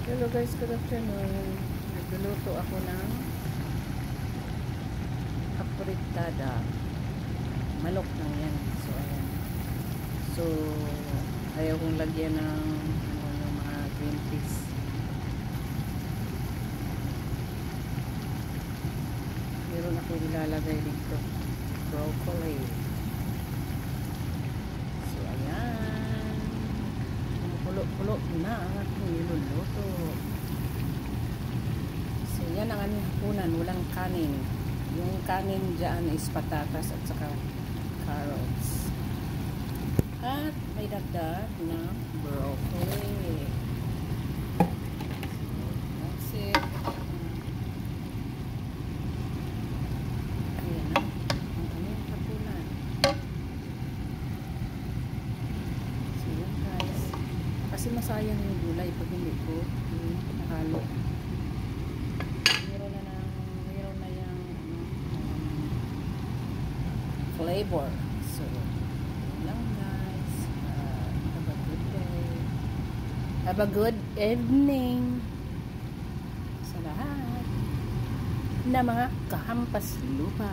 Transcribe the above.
Hello guys, good afternoon. Nagluluto ako ng apritada. Malok lang yan. So, ayan. So, ayaw kong lagyan ng yung mga green peas. Meron ako ilalagay dito. Broccoli. So, ayan. Pulo-pulo na ang aking niluluto. So, yan ang aming hapunan. Walang kanin. Yung kanin dyan is patatas at saka carrots. At may dagdag na broccoli. That's it. Ayan na. Ang aming hapunan. So, yan guys. Kasi masayang yung gulay pag hindi ko nakalo. Meron na yung flavor. So, yun lang guys. Have a good day. Have a good evening sa lahat na mga kahampas lupa.